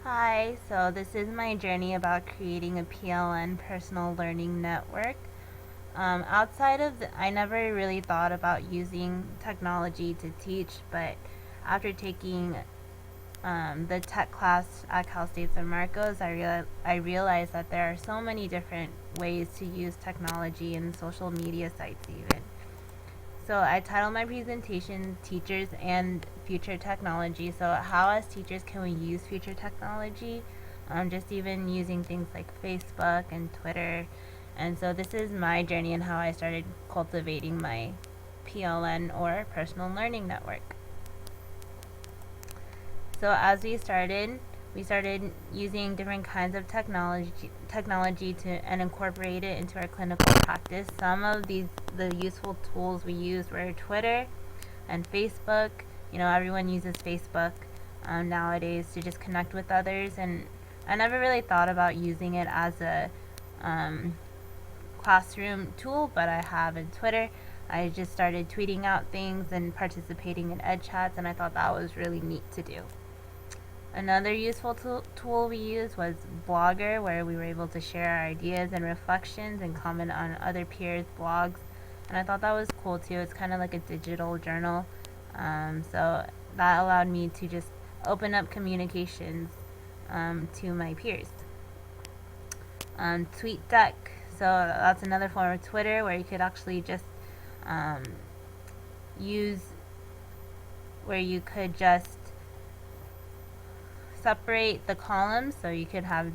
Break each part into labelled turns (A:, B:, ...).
A: Hi, so this is my journey about creating a PLN personal learning network. I never really thought about using technology to teach, but after taking the tech class at Cal State San Marcos, I realized that there are so many different ways to use technology and social media sites even. So I titled my presentation Teachers and Future Technology. So how as teachers can we use future technology? Just even using things like Facebook and Twitter. And so this is my journey and how I started cultivating my PLN or personal learning network. So as we started using different kinds of technology to and incorporate it into our clinical practice. Some of the useful tools we used were Twitter and Facebook. You know, everyone uses Facebook nowadays to just connect with others, and I never really thought about using it as a um, classroom tool, but I have in Twitter. I just started tweeting out things and participating in ed chats, and I thought that was really neat to do. Another useful tool we used was Blogger, where we were able to share our ideas and reflections and comment on other peers' blogs. And I thought that was cool too. It's kind of like a digital journal. So that allowed me to just open up communications to my peers. TweetDeck. So that's another form of Twitter where you could actually just um, use, where you could just separate the columns, so you could have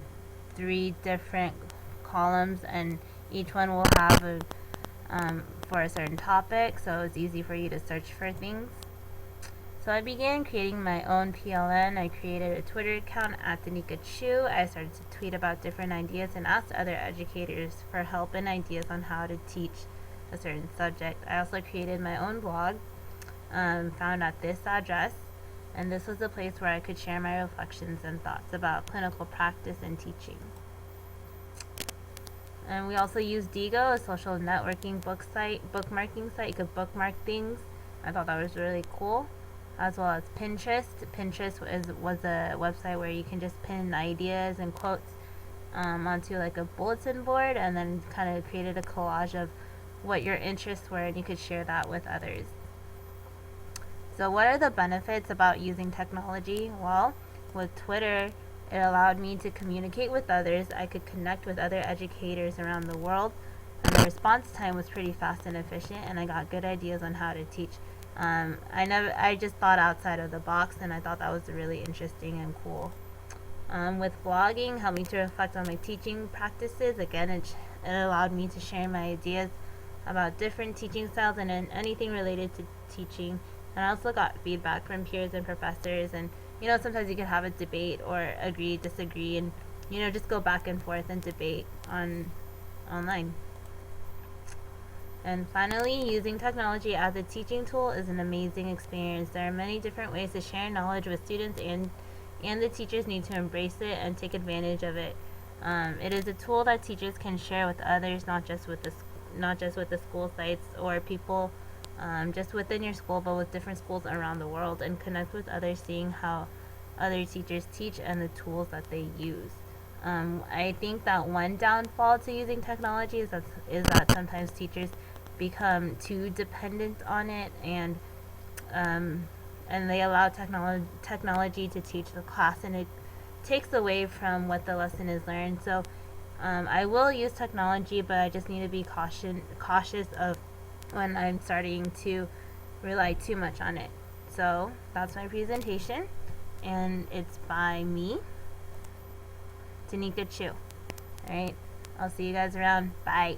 A: 3 different columns and each one will have for a certain topic, so it's easy for you to search for things. So I began creating my own PLN. I created a Twitter account at Danica Chu. I started to tweet about different ideas and asked other educators for help and ideas on how to teach a certain subject. I also created my own blog, found at this address, and this was a place where I could share my reflections and thoughts about clinical practice and teaching. And we also use Diigo, a social networking bookmarking site. You could bookmark things. I thought that was really cool. As well as Pinterest. Pinterest was a website where you can just pin ideas and quotes onto like a bulletin board, and then kind of created a collage of what your interests were, and you could share that with others. So what are the benefits about using technology? Well, with Twitter, it allowed me to communicate with others. I could connect with other educators around the world, and the response time was pretty fast and efficient, and I got good ideas on how to teach. I just thought outside of the box, and I thought that was really interesting and cool. With blogging, helped me to reflect on my teaching practices. Again, it allowed me to share my ideas about different teaching styles and anything related to teaching. And I also got feedback from peers and professors, and sometimes you could have a debate or agree, disagree, and just go back and forth and debate online. And finally, using technology as a teaching tool is an amazing experience. There are many different ways to share knowledge with students, and the teachers need to embrace it and take advantage of it. It is a tool that teachers can share with others, not just with the school sites or people just within your school, but with different schools around the world, and connect with others, seeing how other teachers teach and the tools that they use. I think that one downfall to using technology is that sometimes teachers become too dependent on it, and they allow technology to teach the class, and it takes away from what the lesson is learned. So I will use technology, but I just need to be cautious of when I'm starting to rely too much on it. So that's my presentation, and it's by me, Danica Chu. Alright, I'll see you guys around. Bye.